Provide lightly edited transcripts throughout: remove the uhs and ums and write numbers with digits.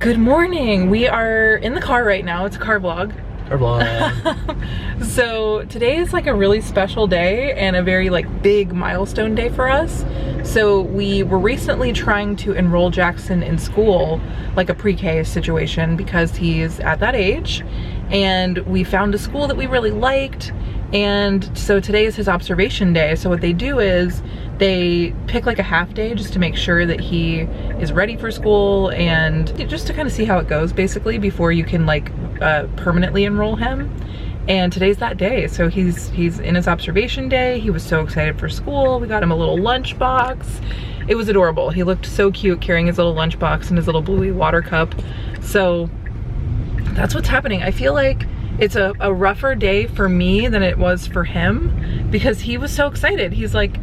Good morning. We are in the car right now. It's a car vlog. Car vlog. So today is like a really special day and a very like big milestone day for us. So we were recently trying to enroll Jackson in school, like a pre-K situation, because he's at that age. And we found a school that we really liked. And so today is his observation day. So what they do is they pick like a half day just to make sure that he is ready for school and just to kind of see how it goes basically before you can like permanently enroll him. And today's that day. So he's in his observation day. He was so excited for school. We got him a little lunch box. It was adorable. He looked so cute carrying his little lunch box and his little bluey water cup. So that's what's happening. I feel like it's a rougher day for me than it was for him because he was so excited. He's like,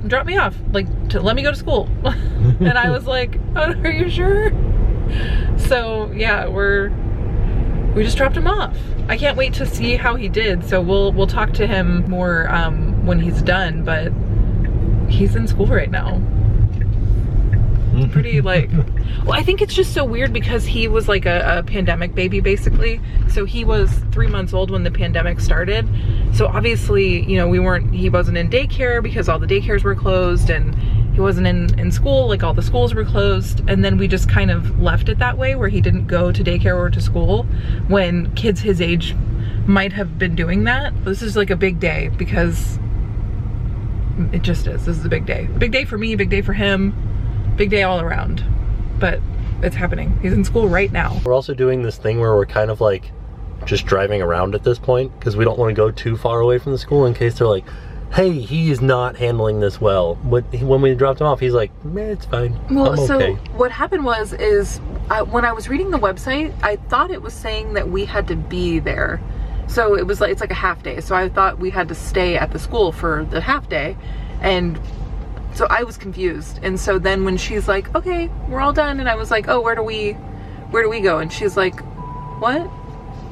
drop me off, like let me go to school. And I was like, oh, are you sure? So yeah, we just dropped him off. I can't wait to see how he did. So we'll talk to him more when he's done, but he's in school right now. It's pretty like, well, I think it's just so weird because he was like a pandemic baby basically. So he was 3 months old when the pandemic started. So obviously, you know, he wasn't in daycare because all the daycares were closed, and he wasn't in school, like all the schools were closed. And then we just kind of left it that way where he didn't go to daycare or to school when kids his age might have been doing that. This is like a big day because it just is. This is a big day. Big day for me, big day for him. Big day all around, but it's happening. He's in school right now. We're also doing this thing where we're kind of like just driving around at this point because we don't want to go too far away from the school in case they're like, hey, he is not handling this well. But when we dropped him off, he's like, man, it's fine. Well, I'm okay. So what happened is when I was reading the website, I thought it was saying that we had to be there. So it was like, it's like a half day. So I thought we had to stay at the school for the half day. And so I was confused. And so then when she's like, okay, we're all done. And I was like, oh, where do we go? And she's like, what?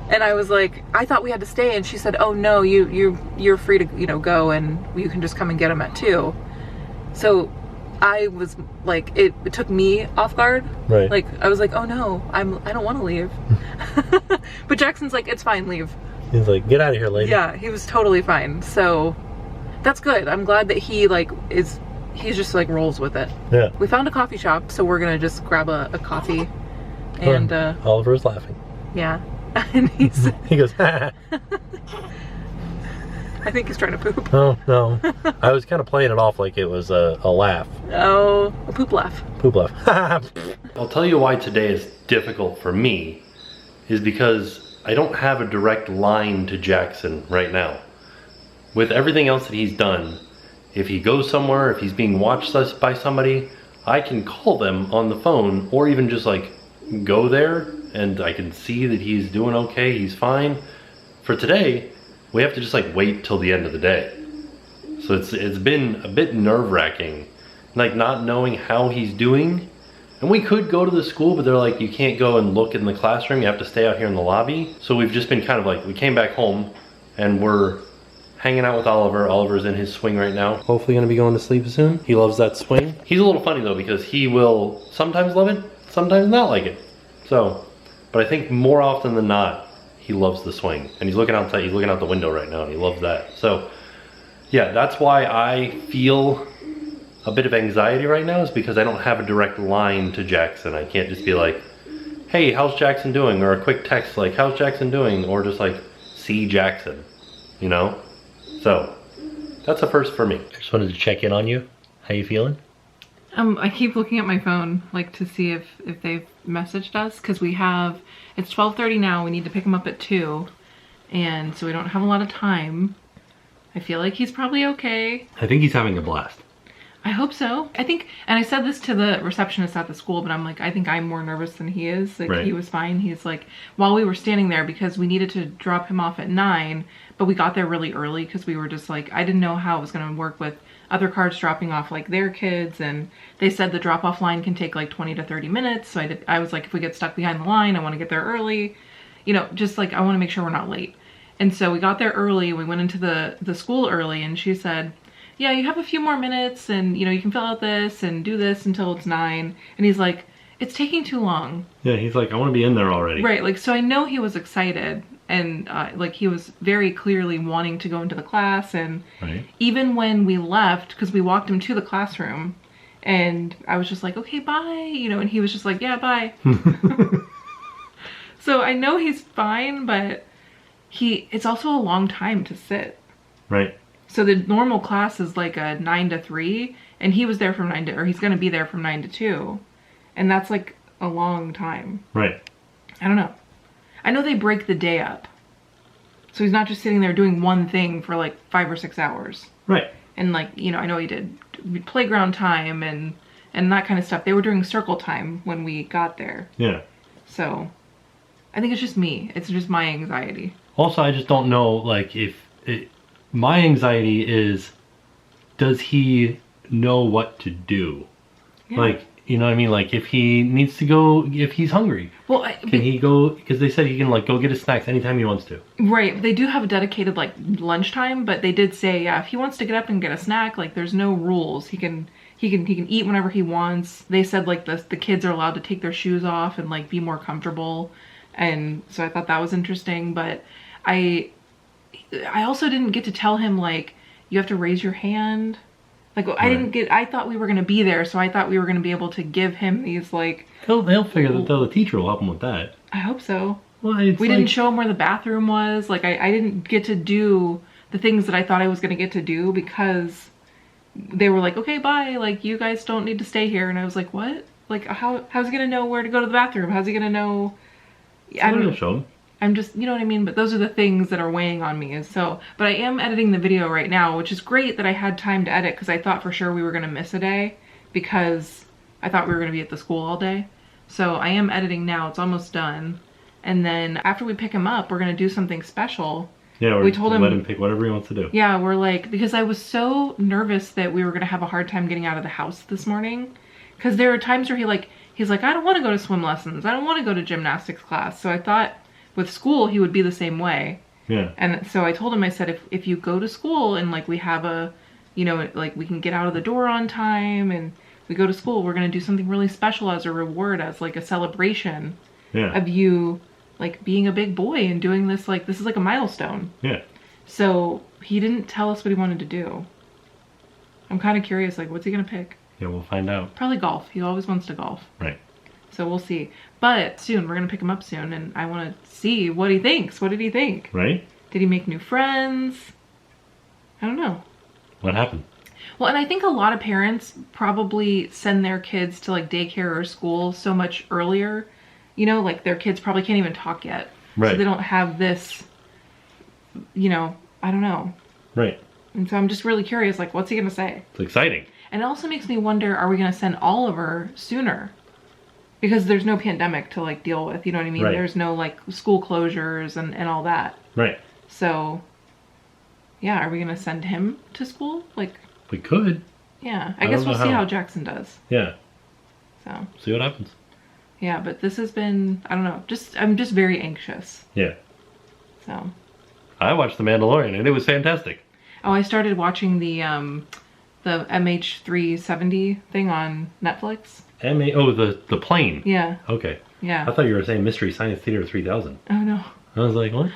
And I was like, I thought we had to stay. And she said, oh no, you're free to, you know, go and you can just come and get them at 2. So I was like, it took me off guard. Right. Like I was like, oh no, I don't want to leave. But Jackson's like, it's fine, leave. He's like, get out of here, lady. Yeah, he was totally fine. So that's good. I'm glad that he like he's just like rolls with it. Yeah. We found a coffee shop, so we're gonna just grab a coffee. And Oliver's laughing. Yeah. And he goes, ha. I think he's trying to poop. Oh no. I was kind of playing it off like it was a laugh. Oh, a poop laugh. Poop laugh. I'll tell you why today is difficult for me is because I don't have a direct line to Jackson right now. With everything else that he's done, if he goes somewhere, if he's being watched by somebody, I can call them on the phone or even just like go there and I can see that he's doing okay, he's fine. For today, we have to just like wait till the end of the day. So it's been a bit nerve-wracking, like not knowing how he's doing. And we could go to the school, but they're like, you can't go and look in the classroom, you have to stay out here in the lobby. So we've just been kind of like, we came back home and we're hanging out with Oliver. Oliver's in his swing right now. Hopefully gonna be going to sleep soon. He loves that swing. He's a little funny though because he will sometimes love it, sometimes not like it. So, but I think more often than not, he loves the swing. And he's looking outside, he's looking out the window right now and he loves that. So yeah, that's why I feel a bit of anxiety right now is because I don't have a direct line to Jackson. I can't just be like, hey, how's Jackson doing? Or a quick text like, how's Jackson doing? Or just like, see Jackson, you know? So, that's a first for me. Just wanted to check in on you. How you feeling? I keep looking at my phone, like to see if they've messaged us, because it's 12:30 now, we need to pick him up at 2, and so we don't have a lot of time. I feel like he's probably okay. I think he's having a blast. I hope so. I think, and I said this to the receptionist at the school, but I'm like, I think I'm more nervous than he is. Like, right. He was fine. He's like, while we were standing there, because we needed to drop him off at 9, but we got there really early because we were just like, I didn't know how it was going to work with other cars dropping off like their kids, and they said the drop-off line can take like 20 to 30 minutes. So I was like, if we get stuck behind the line, I want to get there early. You know, just like, I want to make sure we're not late. And so we got there early. We went into the school early, and she said, yeah, you have a few more minutes, and you know, you can fill out this and do this until it's 9. And he's like, it's taking too long. Yeah, he's like, I want to be in there already. Right, like, so I know he was excited, and like he was very clearly wanting to go into the class, and even when we left, because we walked him to the classroom, and I was just like, okay, bye, you know, and he was just like, yeah, bye. So I know he's fine, but it's also a long time to sit. Right. So the normal class is like a 9 to 3, and he was there from 9 to, or he's going to be there from 9 to 2. And that's like a long time. Right. I don't know. I know they break the day up. So he's not just sitting there doing one thing for like 5 or 6 hours. Right. And like, you know, I know he did playground time and that kind of stuff. They were doing circle time when we got there. Yeah. So I think it's just me. It's just my anxiety. Also, I just don't know, like, my anxiety is, does he know what to do? Yeah. Like, you know what I mean? Like, if he needs to go, if he's hungry, well, can he go? Because they said he can, like, go get his snacks anytime he wants to. Right. They do have a dedicated, like, lunchtime, but they did say, yeah, if he wants to get up and get a snack, like, there's no rules. He can eat whenever he wants. They said, like, the kids are allowed to take their shoes off and, like, be more comfortable. And so I thought that was interesting, but I also didn't get to tell him, like, you have to raise your hand. Like, I thought we were going to be there, so I thought we were going to be able to give him these, like... They'll figure that the teacher will help him with that. I hope so. Well, we didn't show him where the bathroom was. Like, I didn't get to do the things that I thought I was going to get to do because they were like, okay, bye. Like, you guys don't need to stay here. And I was like, what? Like, how's he going to know where to go to the bathroom? How's he going to know... I don't know. Show him. I'm just, you know what I mean? But those are the things that are weighing on me. But I am editing the video right now, which is great that I had time to edit because I thought for sure we were going to miss a day because I thought we were going to be at the school all day. So I am editing now. It's almost done. And then after we pick him up, we're going to do something special. Yeah, we told him, let him pick whatever he wants to do. Yeah, we're like, because I was so nervous that we were going to have a hard time getting out of the house this morning. Because there are times where he's like, I don't want to go to swim lessons. I don't want to go to gymnastics class. So I thought with school, he would be the same way. Yeah. And so I told him, I said, if you go to school and like we have a, you know, like we can get out of the door on time and we go to school, we're going to do something really special as a reward, as like a celebration of you like being a big boy and doing this, like, this is like a milestone. Yeah. So he didn't tell us what he wanted to do. I'm kind of curious, like, what's he going to pick? Yeah, we'll find out. Probably golf. He always wants to golf. Right. So we'll see. But soon, we're going to pick him up soon, and I want to see what he thinks. What did he think? Right. Did he make new friends? I don't know. What happened? Well, and I think a lot of parents probably send their kids to like daycare or school so much earlier. You know, like their kids probably can't even talk yet. Right. So they don't have this, you know, I don't know. Right. And so I'm just really curious, like, what's he going to say? It's exciting. And it also makes me wonder, are we going to send Oliver sooner? Because there's no pandemic to like deal with, you know what I mean? Right. There's no like school closures and all that. Right. So, yeah, are we going to send him to school? Like, we could. Yeah, I guess we'll see how Jackson does. Yeah. So. See what happens. Yeah, but this has been, I don't know, I'm just very anxious. Yeah. So. I watched The Mandalorian and it was fantastic. Oh, I started watching the MH370 thing on Netflix. The plane? Yeah. Okay. Yeah. I thought you were saying Mystery Science Theater 3000. Oh, no. I was like, what?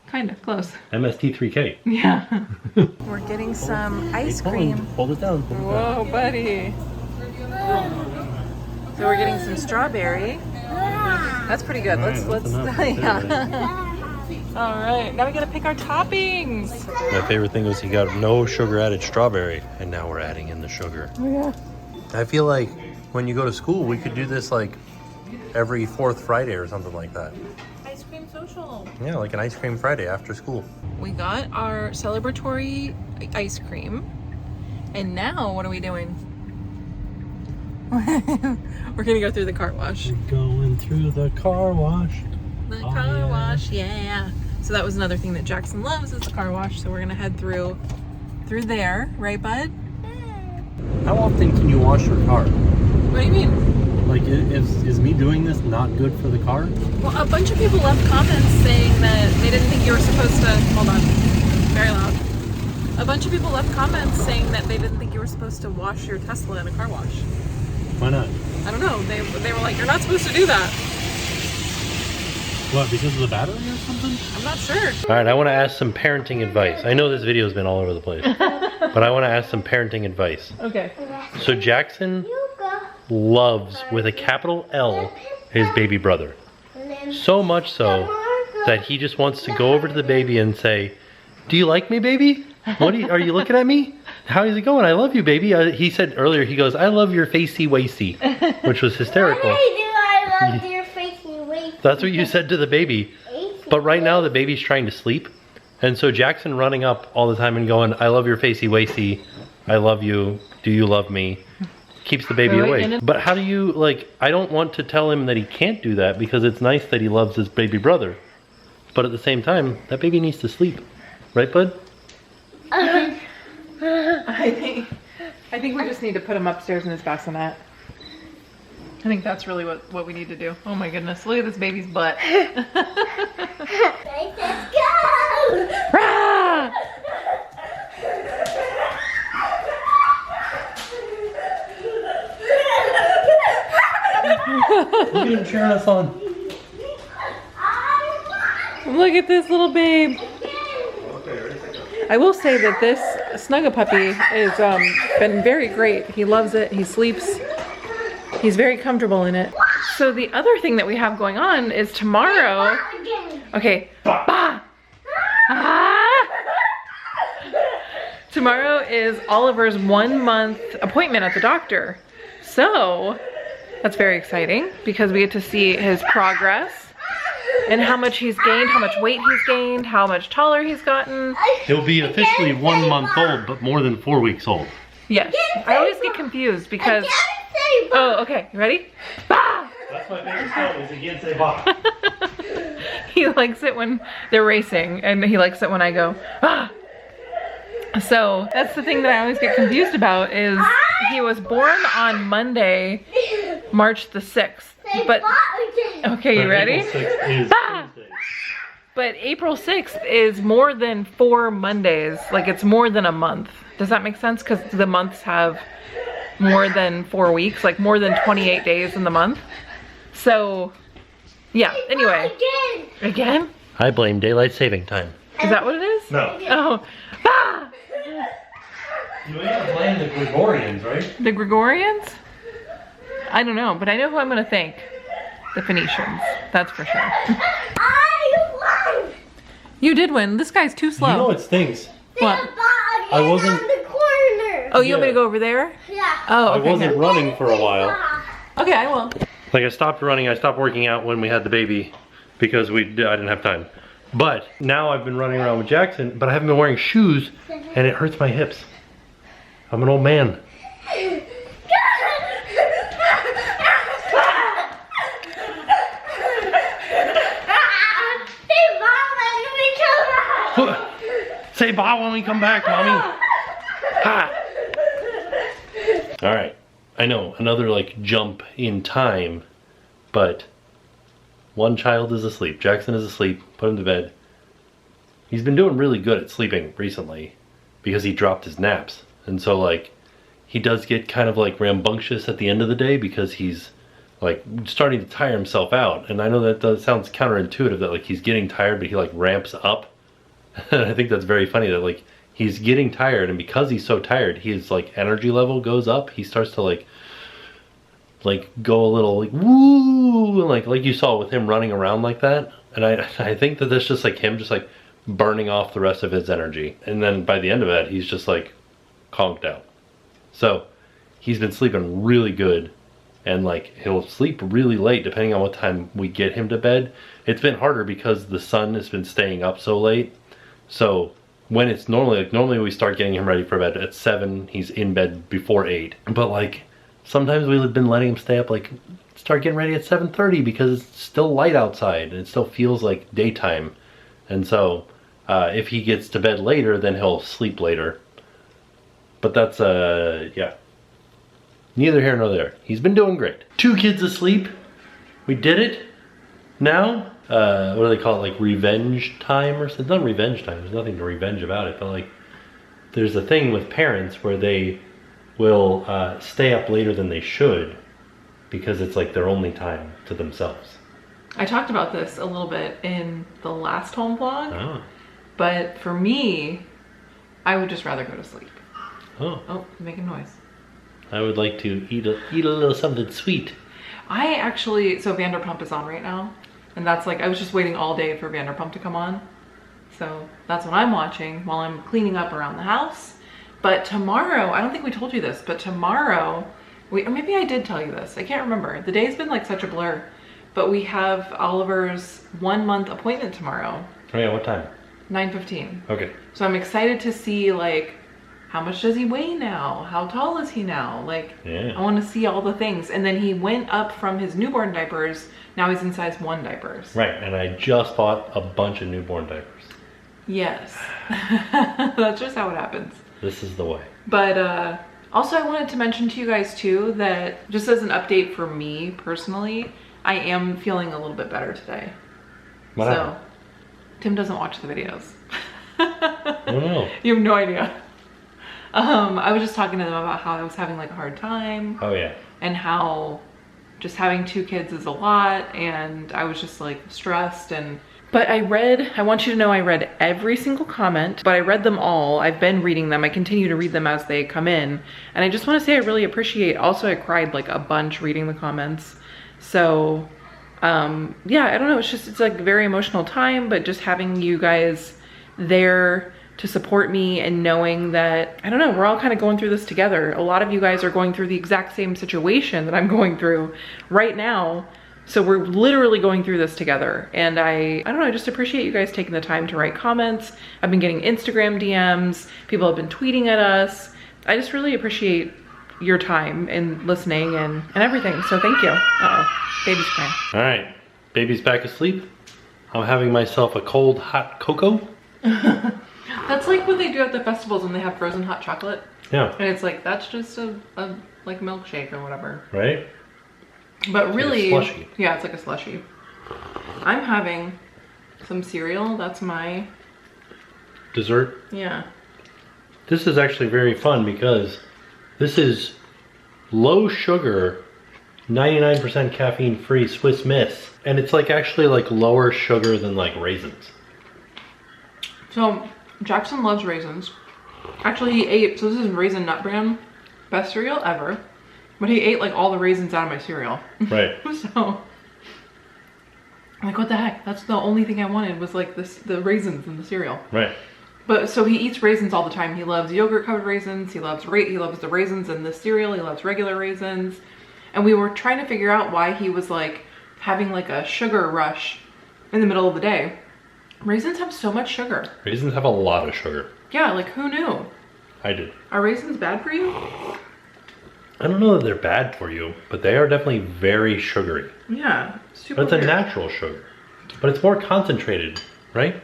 Kind of close. MST3K. Yeah. We're getting some ice cream. Hold it down. Whoa, buddy. So we're getting some strawberry. That's pretty good. Let's yeah. All right, now we gotta pick our toppings. My favorite thing was he got no sugar added strawberry, and now we're adding in the sugar. Oh yeah. I feel like when you go to school, we could do this like every 4th Friday or something like that. Ice cream social. Yeah, like an ice cream Friday after school. We got our celebratory ice cream, and now what are we doing? We're gonna go through the car wash. We're going through the car wash. The car wash, yeah. So that was another thing that Jackson loves, is the car wash. So we're gonna head through there, right, bud? How often can you wash your car? What do you mean? Like, is me doing this not good for the car? Well, a bunch of people left comments saying that they didn't think you were supposed to. Hold on, very loud. A bunch of people left comments saying that they didn't think you were supposed to wash your Tesla in a car wash. Why not? I don't know. They were like, you're not supposed to do that. What, because of the battery or something? I'm not sure. All right, I want to ask some parenting advice. I know this video has been all over the place, but I want to ask some parenting advice. Okay. So Jackson loves, with a capital L, his baby brother. So much so that he just wants to go over to the baby and say, "Do you like me, baby? Are you looking at me? How is it going? I love you, baby." He said earlier, he goes, "I love your facey wacy," which was hysterical. I love your facey wacy. That's what you said to the baby. But right now the baby's trying to sleep. And so Jackson running up all the time and going, "I love your facey wacy. I love you. Do you love me?" keeps the baby awake. But how do you, like, I don't want to tell him that he can't do that because it's nice that he loves his baby brother. But at the same time, that baby needs to sleep. Right, bud? I think we just need to put him upstairs in his bassinet. I think that's really what we need to do. Oh my goodness, look at this baby's butt. Let's go! Rah! Look at him cheering us on. Look at this little babe. I will say that this Snuggle-Puppy has been very great. He loves it, he sleeps, he's very comfortable in it. So the other thing that we have going on is tomorrow, okay, bah! Ah! Tomorrow is Oliver's 1 month appointment at the doctor. So that's very exciting because we get to see his progress and how much he's gained, how much weight he's gained, how much taller he's gotten. He'll be officially 1 month old, but more than 4 weeks old. Yes, I always get confused because, oh, okay, you ready? Bah! That's my biggest problem, is he can't say bah. He likes it when they're racing and he likes it when I go, ah! So that's the thing that I always get confused about is he was born on Monday, March the 6th. But, okay, you ready? April 6th is Ah! Thursday. But April 6th is more than 4 Mondays. Like, it's more than a month. Does that make sense? Because the months have more than 4 weeks, like more than 28 days in the month. So, yeah, anyway. Again? I blame daylight saving time. Is that what it is? No. Oh. Ah! You have to blame the Gregorians, right? The Gregorians? I don't know, but I know who I'm going to thank. The Phoenicians. That's for sure. I won! You did win. This guy's too slow. You know it stinks. What? I wasn't- on the corner. Oh, you want me to go over there? Yeah. Oh, okay. I wasn't running for a while. Okay, I will. Like I stopped running, I stopped working out when we had the baby because I didn't have time. But now I've been running around with Jackson, but I haven't been wearing shoes and it hurts my hips. I'm an old man. Say bye when we come back, mommy. Ha! All right, I know, another like jump in time, but one child is asleep. Jackson is asleep, put him to bed. He's been doing really good at sleeping recently because he dropped his naps. And so like, he does get kind of like rambunctious at the end of the day because he's like starting to tire himself out. And I know that sounds counterintuitive that like he's getting tired, but he like ramps up. And I think that's very funny that like he's getting tired, and because he's so tired, his like energy level goes up. He starts to like go a little like woo, like you saw with him running around like that. And I think that that's just like him just like burning off the rest of his energy. And then by the end of it, he's just like conked out. So he's been sleeping really good, and like he'll sleep really late depending on what time we get him to bed. It's been harder because the sun has been staying up so late. So when it's normally we start getting him ready for bed at 7, he's in bed before 8. But like sometimes we've been letting him stay up, like start getting ready at 7:30 because it's still light outside and it still feels like daytime. And so if he gets to bed later, then he'll sleep later. But that's yeah, neither here nor there. He's been doing great. 2 kids asleep. We did it. Now what do they call it, like revenge time or something? It's not revenge time, there's nothing to revenge about it, but like there's a thing with parents where they will stay up later than they should because it's like their only time to themselves. I talked about this a little bit in the last home vlog, Oh. but for me, I would just rather go to sleep. Oh. Oh, making noise. I would like to eat a little something sweet. I actually, so Vanderpump is on right now, and that's like, I was just waiting all day for Vanderpump to come on. So that's what I'm watching while I'm cleaning up around the house. But tomorrow, I don't think we told you this, but tomorrow, or maybe I did tell you this, I can't remember. The day's been like such a blur, but we have Oliver's 1-month appointment tomorrow. Oh yeah, what time? 9:15. Okay. So I'm excited to see like, how much does he weigh now? How tall is he now? Like, Yeah. I want to see all the things. And then he went up from his newborn diapers. Now he's in size 1 diapers. Right, and I just bought a bunch of newborn diapers. Yes. That's just how it happens. This is the way. But also I wanted to mention to you guys too that just as an update for me personally, I am feeling a little bit better today. What So happened? Tim doesn't watch the videos. Oh no. You have no idea. I was just talking to them about how I was having like a hard time. Oh yeah. And how just having 2 kids is a lot, and I was just like stressed. But I want you to know I read every single comment, but I read them all. I've been reading them. I continue to read them as they come in. And I just want to say I really appreciate, also I cried like a bunch reading the comments. So yeah, I don't know, it's like a very emotional time, but just having you guys there to support me and knowing that, I don't know, we're all kind of going through this together. A lot of you guys are going through the exact same situation that I'm going through right now. So we're literally going through this together. And I don't know, I just appreciate you guys taking the time to write comments. I've been getting Instagram DMs. People have been tweeting at us. I just really appreciate your time and listening and everything. So thank you. Uh-oh, baby's crying. All right, baby's back asleep. I'm having myself a cold hot cocoa. That's like what they do at the festivals when they have frozen hot chocolate. Yeah. And it's like, that's just a like milkshake or whatever. Right? But really, like a slushie. Yeah, it's like a slushie. I'm having some cereal. That's my Dessert. yeah. This is actually very fun because this is low sugar, 99% caffeine free Swiss Miss. And it's like actually like lower sugar than like raisins. So Jackson loves raisins. Actually, he ate, so this is Raisin Nut Bran, best cereal ever. But he ate like all the raisins out of my cereal. Right. So I'm like, what the heck? That's the only thing I wanted was like the raisins in the cereal. Right. But so he eats raisins all the time. He loves yogurt covered raisins. He loves the raisins in the cereal. He loves regular raisins. And we were trying to figure out why he was like having like a sugar rush in the middle of the day. Raisins have so much sugar. Raisins have a lot of sugar. Yeah, like who knew? I did. Are raisins bad for you? I don't know that they're bad for you, but they are definitely very sugary. Yeah, super But it's a weird. natural sugar. But it's more concentrated, right?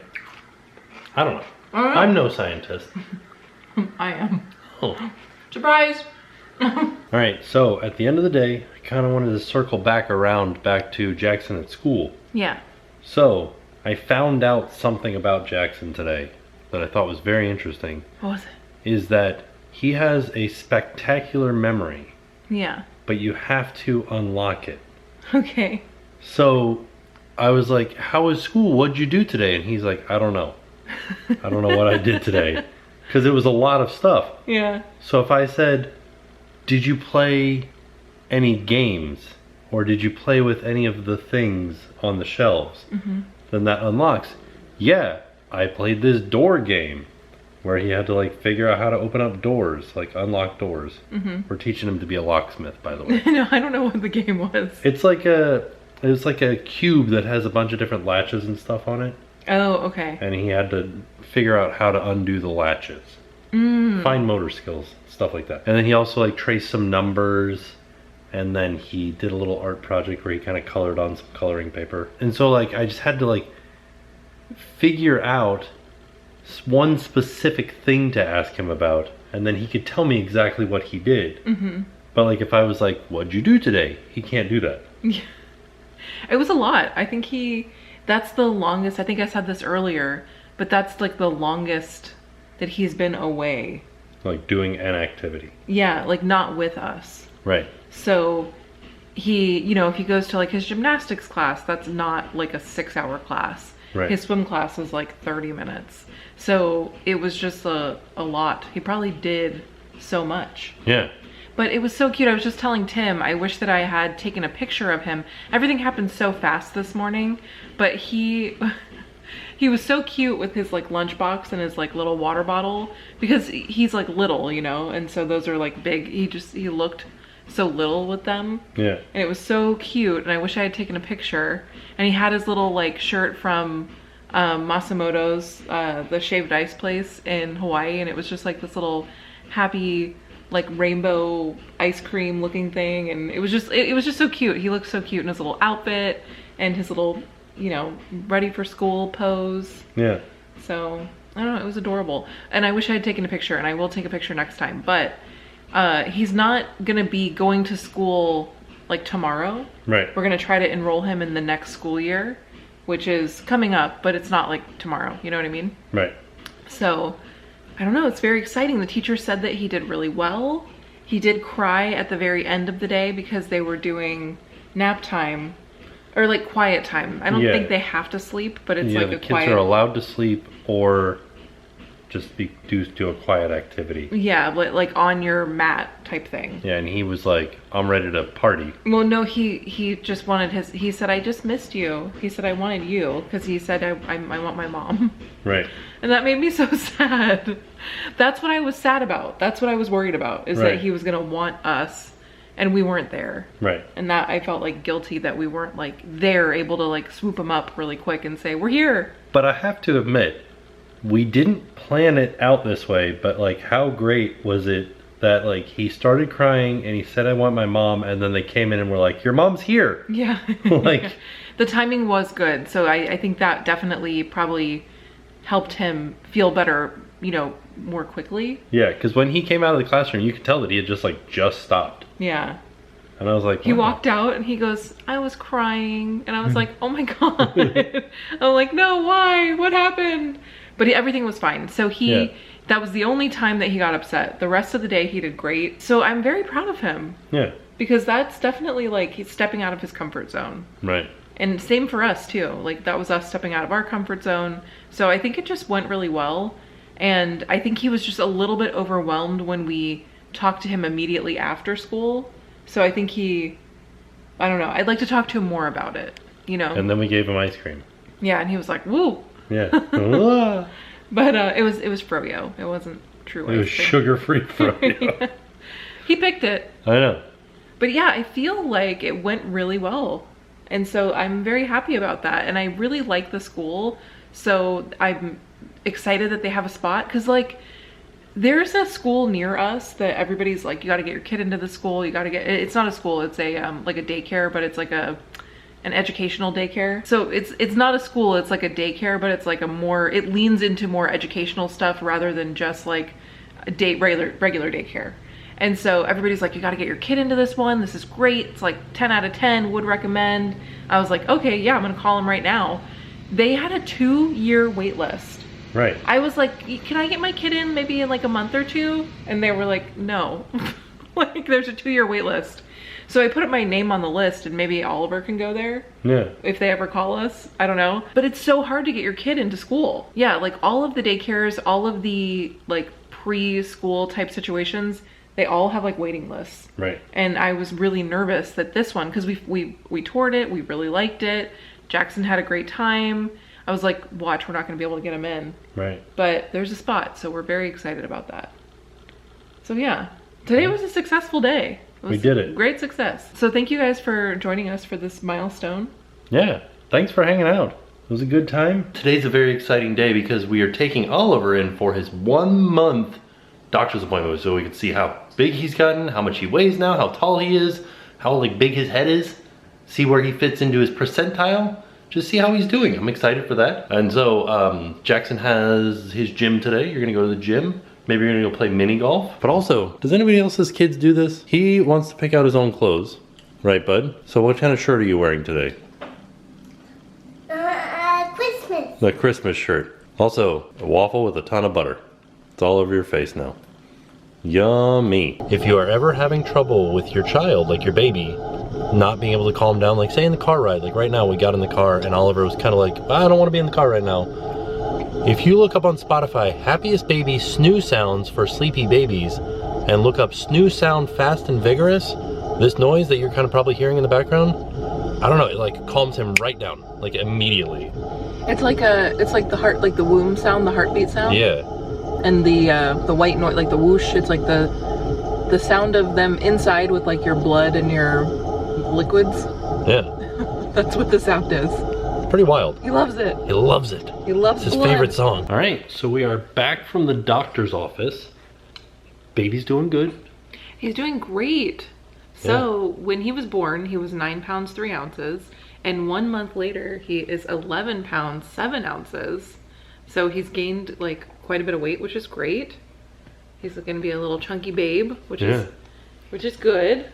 I don't know. I don't know. I'm no scientist. I am. Oh. Surprise! All right, so at the end of the day, I kind of wanted to circle back around back to Jackson at school. Yeah. So I found out something about Jackson today that I thought was very interesting. What was it? Is that he has a spectacular memory, Yeah. but you have to unlock it. Okay. So I was like, how was school? What'd you do today? And he's like, I don't know. I don't know what I did today. Because it was a lot of stuff. Yeah. So if I said, did you play any games? Or did you play with any of the things on the shelves? Mm-hmm. Then that unlocks. Yeah, I played this door game where he had to like figure out how to open up doors, like unlock doors. Mm-hmm. We're teaching him to be a locksmith, by the way. No, I don't know what the game was. It's like a cube that has a bunch of different latches and stuff on it. Oh, okay. And he had to figure out how to undo the latches. Fine motor skills, stuff like that. And then he also like traced some numbers, and then he did a little art project where he kind of colored on some coloring paper. And so like I just had to like figure out one specific thing to ask him about, and then he could tell me exactly what he did. Mm-hmm. But like if I was like, what'd you do today? He can't do that. Yeah. It was a lot. I think that's the longest, I think I said this earlier, but that's like the longest that he's been away. Like doing an activity. Yeah, like not with us. Right. So if he goes to like his gymnastics class, that's not like a 6-hour class. Right. His swim class was like 30 minutes. So it was just a lot. He probably did so much. Yeah. But it was so cute. I was just telling Tim, I wish that I had taken a picture of him. Everything happened so fast this morning, but he was so cute with his like lunchbox and his like little water bottle, because he's like little, and so those are like big. He looked so little with them. Yeah. And it was so cute, and I wish I had taken a picture. And he had his little like shirt from Masamoto's, the shaved ice place in Hawaii, and it was just like this little happy like rainbow ice cream looking thing, and it was just so cute. He looked so cute in his little outfit and his little, ready for school pose. Yeah. So I don't know, it was adorable. And I wish I had taken a picture, and I will take a picture next time. But he's not gonna be going to school like tomorrow. Right. We're gonna try to enroll him in the next school year, which is coming up, but it's not like tomorrow, you know what I mean? Right. So I don't know, it's very exciting. The teacher said that he did really well. He did cry at the very end of the day because they were doing nap time, or like quiet time. I don't think they have to sleep, but it's like a quiet. The kids are allowed to sleep or just do a quiet activity. Yeah, like on your mat type thing. Yeah, and he was like, I'm ready to party. Well, no, he just wanted he said, I just missed you. He said, I wanted you, because he said, I want my mom. Right. And that made me so sad. That's what I was sad about. That's what I was worried about, is that he was gonna want us and we weren't there. Right. And that I felt like guilty that we weren't like there, able to like swoop him up really quick and say, we're here. But I have to admit, we didn't plan it out this way, but like how great was it that like he started crying and he said, I want my mom, and then they came in and were like, your mom's here. Yeah. Like the timing was good. So I think that definitely probably helped him feel better, more quickly. Yeah, because when he came out of the classroom, you could tell that he had just stopped. Yeah. And I was like, he walked out and he goes, I was crying. And I was like, oh my God. I'm like, no, why? What happened? But everything was fine. So that was the only time that he got upset. The rest of the day he did great. So I'm very proud of him. Yeah. Because that's definitely like he's stepping out of his comfort zone. Right. And same for us too. Like that was us stepping out of our comfort zone. So I think it just went really well. And I think he was just a little bit overwhelmed when we talked to him immediately after school. So I think I don't know, I'd like to talk to him more about it, And then we gave him ice cream. Yeah, and he was like, woo. Yeah. But it was froyo. It wasn't true ice cream. It was sugar-free froyo. Yeah. He picked it. I know. But yeah, I feel like it went really well. And so I'm very happy about that. And I really like the school. So I'm excited that they have a spot. Because like, there's a school near us that everybody's like, you got to get your kid into the school. You got to it's not a school. It's a like a daycare, but it's like an educational daycare. So it's not a school, it's like a daycare, but it's like it leans into more educational stuff rather than just like a regular daycare. And so everybody's like, you got to get your kid into this one. This is great. It's like 10 out of 10, would recommend. I was like, okay, yeah, I'm going to call them right now. They had a 2-year wait list. Right. I was like, can I get my kid in maybe in like a month or two? And they were like, no. Like there's a 2-year wait list. So I put up my name on the list and maybe Oliver can go there. Yeah. If they ever call us. I don't know. But it's so hard to get your kid into school. Yeah, like all of the daycares, all of the like preschool type situations, they all have like waiting lists. Right. And I was really nervous that this one, because we toured it, we really liked it. Jackson had a great time. I was like, watch, we're not gonna be able to get him in. Right. But there's a spot, so we're very excited about that. So yeah, today was a successful day. We did it. Great success. So thank you guys for joining us for this milestone. Yeah, thanks for hanging out. It was a good time. Today's a very exciting day because we are taking Oliver in for his 1-month doctor's appointment so we can see how big he's gotten, how much he weighs now, how tall he is, how like big his head is, see where he fits into his percentile, just see how he's doing. I'm excited for that. And so Jackson has his gym today. You're gonna go to the gym. Maybe you're gonna go play mini golf. But also, does anybody else's kids do this? He wants to pick out his own clothes. Right, bud? So what kind of shirt are you wearing today? Christmas. The Christmas shirt. Also, a waffle with a ton of butter. It's all over your face now. Yummy. If you are ever having trouble with your child, like your baby, not being able to calm down. Like say in the car ride, like right now we got in the car and Oliver was kind of like, I don't want to be in the car right now. If you look up on Spotify, happiest baby snooze sounds for sleepy babies, and look up snooze sound fast and vigorous, this noise that you're kind of probably hearing in the background, I don't know, it like calms him right down, like immediately. It's like the heart, like the womb sound, the heartbeat sound. Yeah. And the white noise, like the whoosh, it's like the sound of them inside with like your blood and your liquids. Yeah. That's what the sound is. Pretty wild. He loves it. He loves it. He loves It's his favorite song. All right, so we are back from the doctor's office. Baby's doing good. He's doing great. So when he was born, he was 9 pounds 3 ounces, and 1 month later, he is 11 pounds 7 ounces. So he's gained like quite a bit of weight, which is great. He's going to be a little chunky babe, which is good.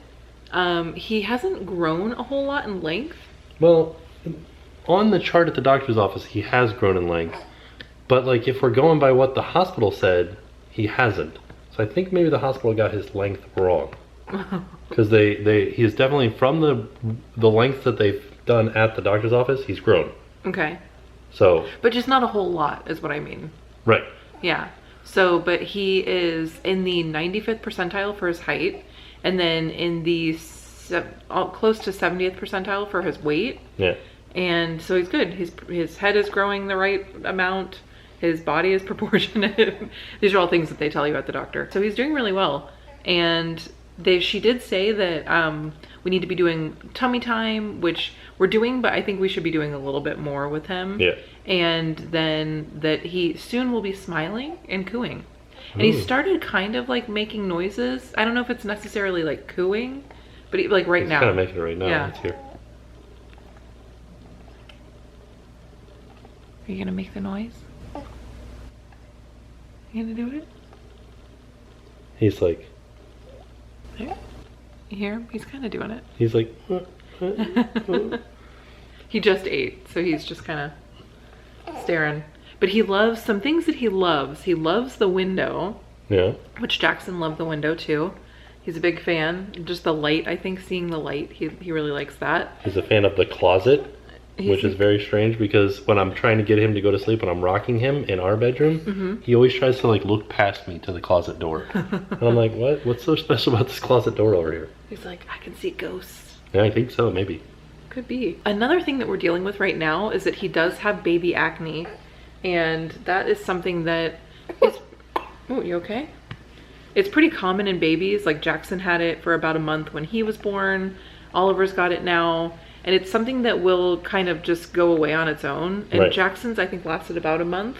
He hasn't grown a whole lot in length. Well, on the chart at the doctor's office, he has grown in length, but like if we're going by what the hospital said, he hasn't. So I think maybe the hospital got his length wrong, because he's definitely from the length that they've done at the doctor's office, he's grown. Okay. So. But just not a whole lot, is what I mean. Right. Yeah. So, but he is in the 95th percentile for his height, and then in the close to 70th percentile for his weight. Yeah. And so he's good. His head is growing the right amount. His body is proportionate. These are all things that they tell you at the doctor. So he's doing really well. And she did say that we need to be doing tummy time, which we're doing, but I think we should be doing a little bit more with him. Yeah. And then that he soon will be smiling and cooing. And he started kind of like making noises. I don't know if it's necessarily like cooing, but he, like right now. He's kind of making it right now. Yeah. It's here. Are you gonna make the noise? You gonna do it? He's like. There. You hear him? He's kind of doing it. He's like. He just ate, so he's just kind of staring. But he loves some things that he loves. He loves the window. Yeah. Which Jackson loved the window too. He's a big fan. Just the light, I think, seeing the light, he really likes that. He's a fan of the closet. Which is very strange because when I'm trying to get him to go to sleep, when I'm rocking him in our bedroom, he always tries to like look past me to the closet door. And I'm like, what? What's so special about this closet door over here? He's like, I can see ghosts. Yeah, I think so, maybe. Could be. Another thing that we're dealing with right now is that he does have baby acne. And that is something that is... Oh, you okay? It's pretty common in babies. Like Jackson had it for about a month when he was born. Oliver's got it now. And it's something that will kind of just go away on its own. And Jackson's, I think, lasted about a month.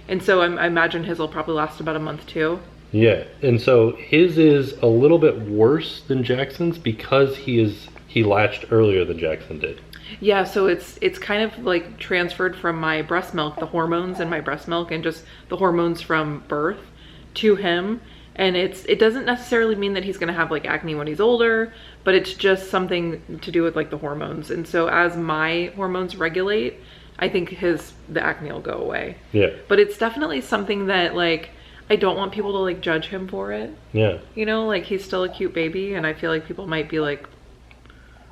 And so I imagine his will probably last about a month too. Yeah, and so his is a little bit worse than Jackson's because he latched earlier than Jackson did. Yeah, so it's kind of like transferred from my breast milk, the hormones in my breast milk, and just the hormones from birth to him. And it doesn't necessarily mean that he's gonna have like acne when he's older, but it's just something to do with like the hormones. And so as my hormones regulate, I think the acne will go away. Yeah. But it's definitely something that like, I don't want people to like judge him for it. Yeah. You know, like he's still a cute baby and I feel like people might be like,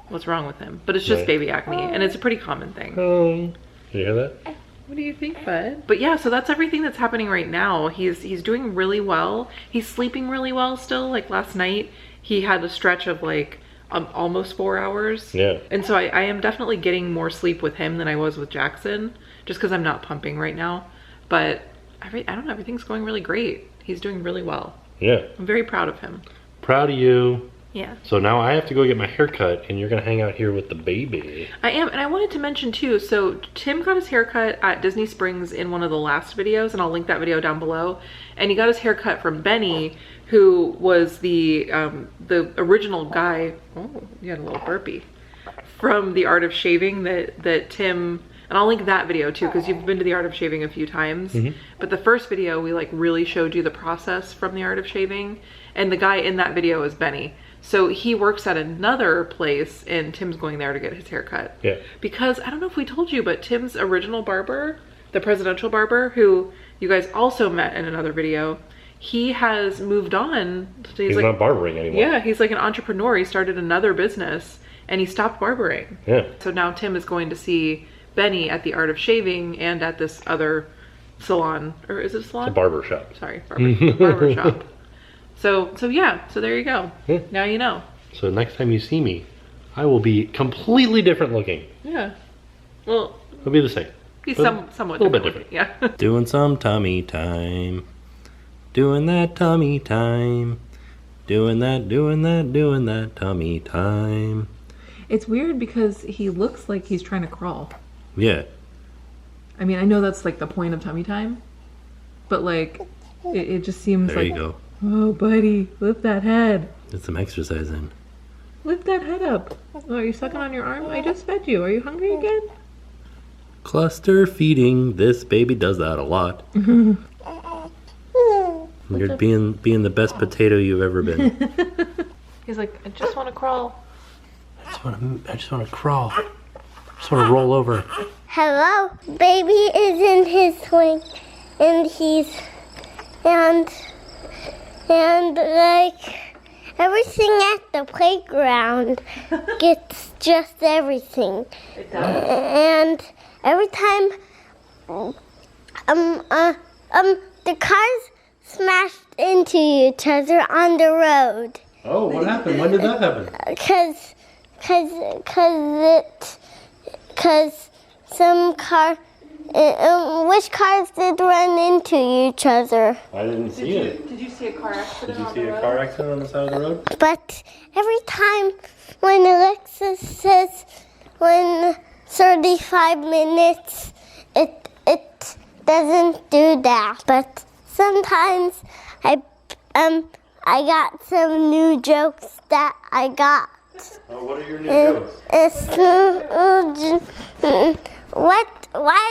what's wrong with him? But it's just baby acne and it's a pretty common thing. Can you hear that? What do you think, bud? But yeah, so that's everything that's happening right now. He's doing really well. He's sleeping really well still. Like last night, he had a stretch of like almost 4 hours. Yeah. And so I am definitely getting more sleep with him than I was with Jackson, just because I'm not pumping right now. But I don't know, everything's going really great. He's doing really well. Yeah. I'm very proud of him. Proud of you. Yeah. So now I have to go get my hair cut and you're gonna hang out here with the baby. I am, and I wanted to mention too, so Tim got his haircut at Disney Springs in one of the last videos, and I'll link that video down below. And he got his haircut from Benny, who was the original guy, oh, you had a little burpee, from The Art of Shaving that Tim, and I'll link that video too, because you've been to The Art of Shaving a few times. But the first video, we like really showed you the process from The Art of Shaving, and the guy in that video is Benny. So he works at another place and Tim's going there to get his hair cut. Yeah. Because I don't know if we told you, but Tim's original barber, the presidential barber, who you guys also met in another video, he has moved on. He's like, not barbering anymore. Yeah, he's like an entrepreneur. He started another business and he stopped barbering. Yeah. So now Tim is going to see Benny at the Art of Shaving and at this other salon, or is it a salon? It's a barber shop. Sorry, barber shop. So yeah, so there you go. Yeah. Now you know. So next time you see me, I will be completely different looking. Yeah. Well, it'll be the same. Be But somewhat a little bit different. different. Yeah. Doing some tummy time. Doing that tummy time. Doing that tummy time. It's weird because he looks like he's trying to crawl. Yeah. I mean, I know that's like the point of tummy time, but like, it just seems There like, you go. oh, buddy, lift that head. Get some exercise in. Lift that head up. Oh, are you sucking on your arm? I just fed you. Are you hungry again? Cluster feeding. This baby does that a lot. You're being the best potato you've ever been. He's like, I just want to crawl. I just want to crawl. I just want to roll over. Hello, baby is in his swing, and like everything at the playground gets just everything. It does. And every time the cars smashed into each other on the road. Oh, what happened? When did that happen? Cause some car, which cars did run into each other? I didn't see it. Did you see a car accident Did you see a car accident on the side of the road? But every time when Alexa says when 35 minutes, it doesn't do that. But sometimes I got some new jokes that I got. Oh, what are your new jokes? Why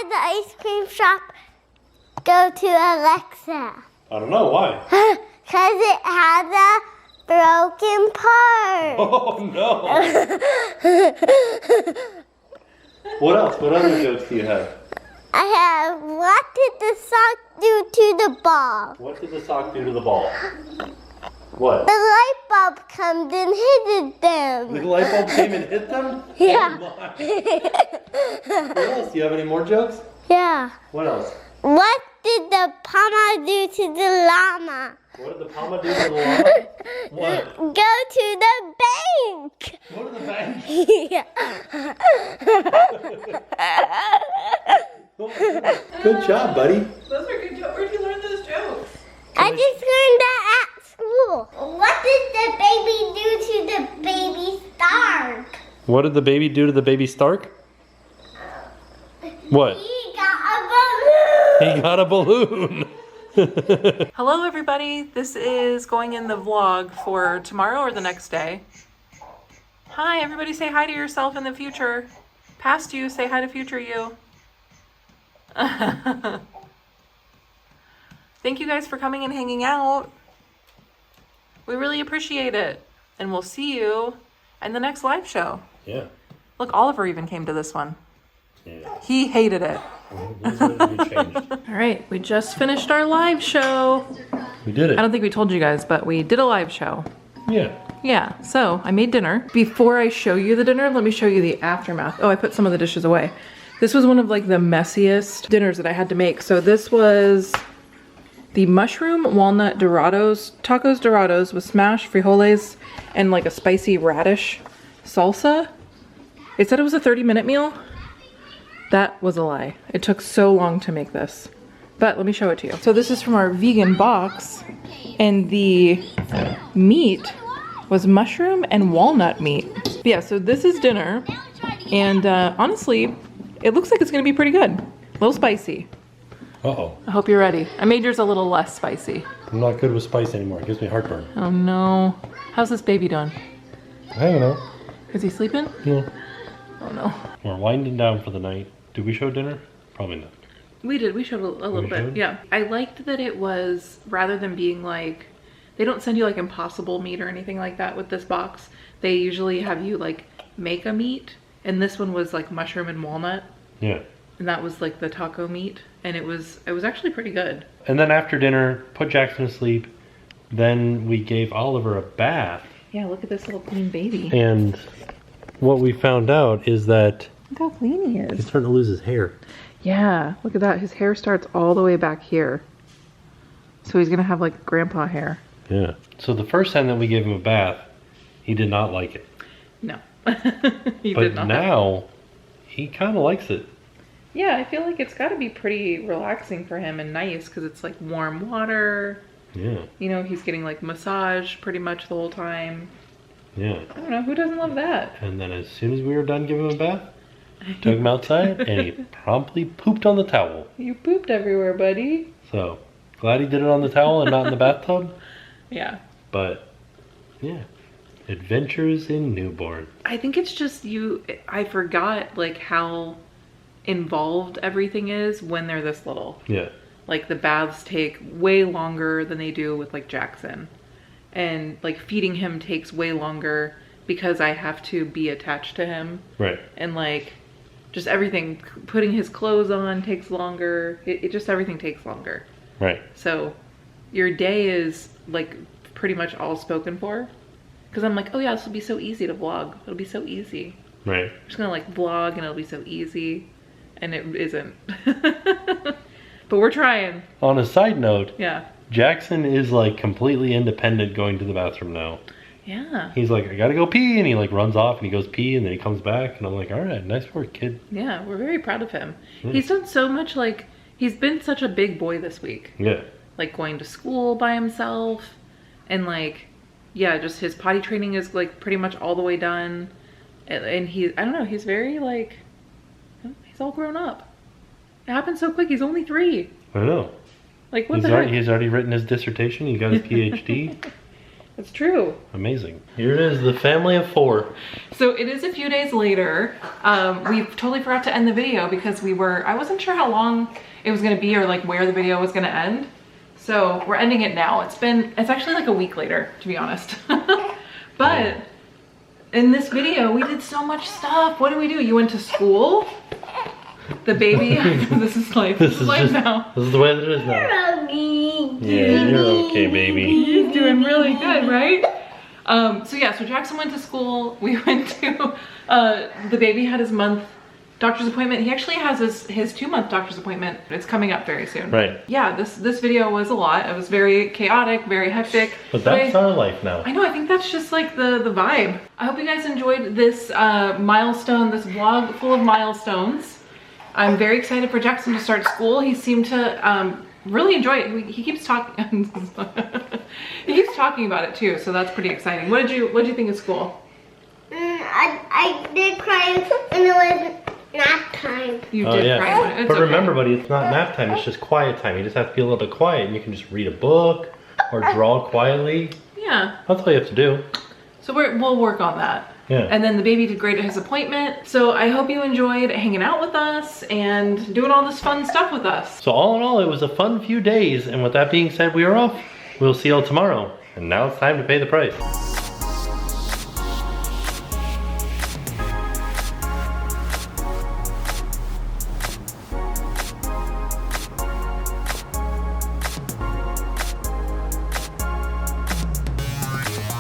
did the ice cream shop go to Alexa? I don't know, why? Because it had a broken part. Oh no! What else? What other jokes do you have? I have, what did the sock do to the ball? What did the sock do to the ball? What? The light bulb comes and hit them. The light bulb came and hit them? Yeah. Oh my. What else? Do you have any more jokes? Yeah. What else? What did the llama do to the llama? What did the llama do to the llama? What? Go to the bank. Go to the bank. Yeah. Good job, buddy. Those are good jokes. Where'd you learn those jokes? I just learned that at school. What did the baby do to the baby Stark? What did the baby do to the baby Stark? What? He got a balloon. He got a balloon. Hello, everybody. This is going in the vlog for tomorrow or the next day. Hi, everybody. Say hi to yourself in the future. Past you, say hi to future you. Thank you guys for coming and hanging out. We really appreciate it. And we'll see you in the next live show. Yeah. Look, Oliver even came to this one. Yeah. He hated it. All right, we just finished our live show. We did it. I don't think we told you guys, but we did a live show. Yeah. Yeah, so I made dinner. Before I show you the dinner, let me show you the aftermath. Oh, I put some of the dishes away. This was one of like the messiest dinners that I had to make. So this was the mushroom walnut dorados, tacos dorados with smashed frijoles and like a spicy radish salsa. It said it was a 30-minute meal. That was a lie. It took so long to make this. But let me show it to you. So this is from our vegan box, and the meat was mushroom and walnut meat. But yeah, so this is dinner, and honestly, it looks like it's gonna be pretty good. A little spicy. Uh-oh. I hope you're ready. I made yours a little less spicy. I'm not good with spice anymore. It gives me heartburn. Oh no. How's this baby doing? I don't know. Is he sleeping? No. Oh no. We're winding down for the night. Did we show dinner? Probably not. We did. We showed a little bit. showed? Yeah. I liked that it was, rather than being like, they don't send you like impossible meat or anything like that with this box. They usually have you like make a meat. And this one was like mushroom and walnut. Yeah. And that was like the taco meat. And it was actually pretty good. And then after dinner, put Jackson to sleep. Then we gave Oliver a bath. Yeah, look at this little clean baby. And what we found out is that Look how clean he he's is. starting to lose his hair. Yeah, look at that. His hair starts all the way back here. So he's gonna have like grandpa hair. Yeah. So the first time that we gave him a bath, he did not like it. No, he But did not. now, he kind of likes it. Yeah, I feel like it's got to be pretty relaxing for him and nice because it's like warm water. Yeah. You know, he's getting like massaged pretty much the whole time. Yeah. I don't know, who doesn't love that? And then as soon as we were done giving him a bath, took him outside and he promptly pooped on the towel. You pooped everywhere, buddy. So, glad he did it on the towel and not in the bathtub. Yeah. But, yeah. Adventures in newborn. I think it's just I forgot like how involved everything is when they're this little. Yeah. Like the baths take way longer than they do with like Jackson. And like feeding him takes way longer because I have to be attached to him. Right. And like just everything, putting his clothes on takes longer. It just everything takes longer. Right. So your day is like pretty much all spoken for. Because I'm like, oh yeah, this will be so easy to vlog. It'll be so easy. Right. I'm just gonna like vlog and it'll be so easy. And it isn't. But we're trying. On a side note, Yeah. Jackson is like completely independent going to the bathroom now. Yeah. He's like, I gotta go pee, and he like runs off and he goes pee and then he comes back and I'm like, all right, nice work, kid. Yeah, we're very proud of him. Yeah. He's done so much, like, he's been such a big boy this week. Yeah. Like going to school by himself and like, yeah, just his potty training is like pretty much all the way done. And he, I don't know, he's very like, he's all grown up. It happened so quick, he's only 3. I know. Like what the heck? He's already written his dissertation, he got his PhD. It's true. Amazing. Here it is, the family of 4. So it is a few days later. We totally forgot to end the video because I wasn't sure how long it was gonna be or like where the video was gonna end. So we're ending it now. It's actually like a week later, to be honest. But in this video, we did so much stuff. What did we do? You went to school? The baby, this is life. This is life now. This is the way that it is now. Yeah, you're okay, baby. He's doing really good, right? So yeah, so Jackson went to school. We went to, the baby had his month doctor's appointment. He actually has his 2-month doctor's appointment. It's coming up very soon. Right. Yeah, this video was a lot. It was very chaotic, very hectic. But that's our life now. I know, I think that's just like the vibe. I hope you guys enjoyed this milestone, this vlog full of milestones. I'm very excited for Jackson to start school. He seemed to really enjoy it. He keeps talking. He keeps talking about it too, so that's pretty exciting. What did you think of school? I did cry when it was nap time. You did cry. It's But okay. remember, buddy, it's not nap time. It's just quiet time. You just have to be a little bit quiet, and you can just read a book or draw quietly. Yeah. That's all you have to do. So we'll work on that. Yeah. And then the baby did great at his appointment. So I hope you enjoyed hanging out with us and doing all this fun stuff with us. So all in all, it was a fun few days. And with that being said, we are off. We'll see y'all tomorrow. And now it's time to pay the price.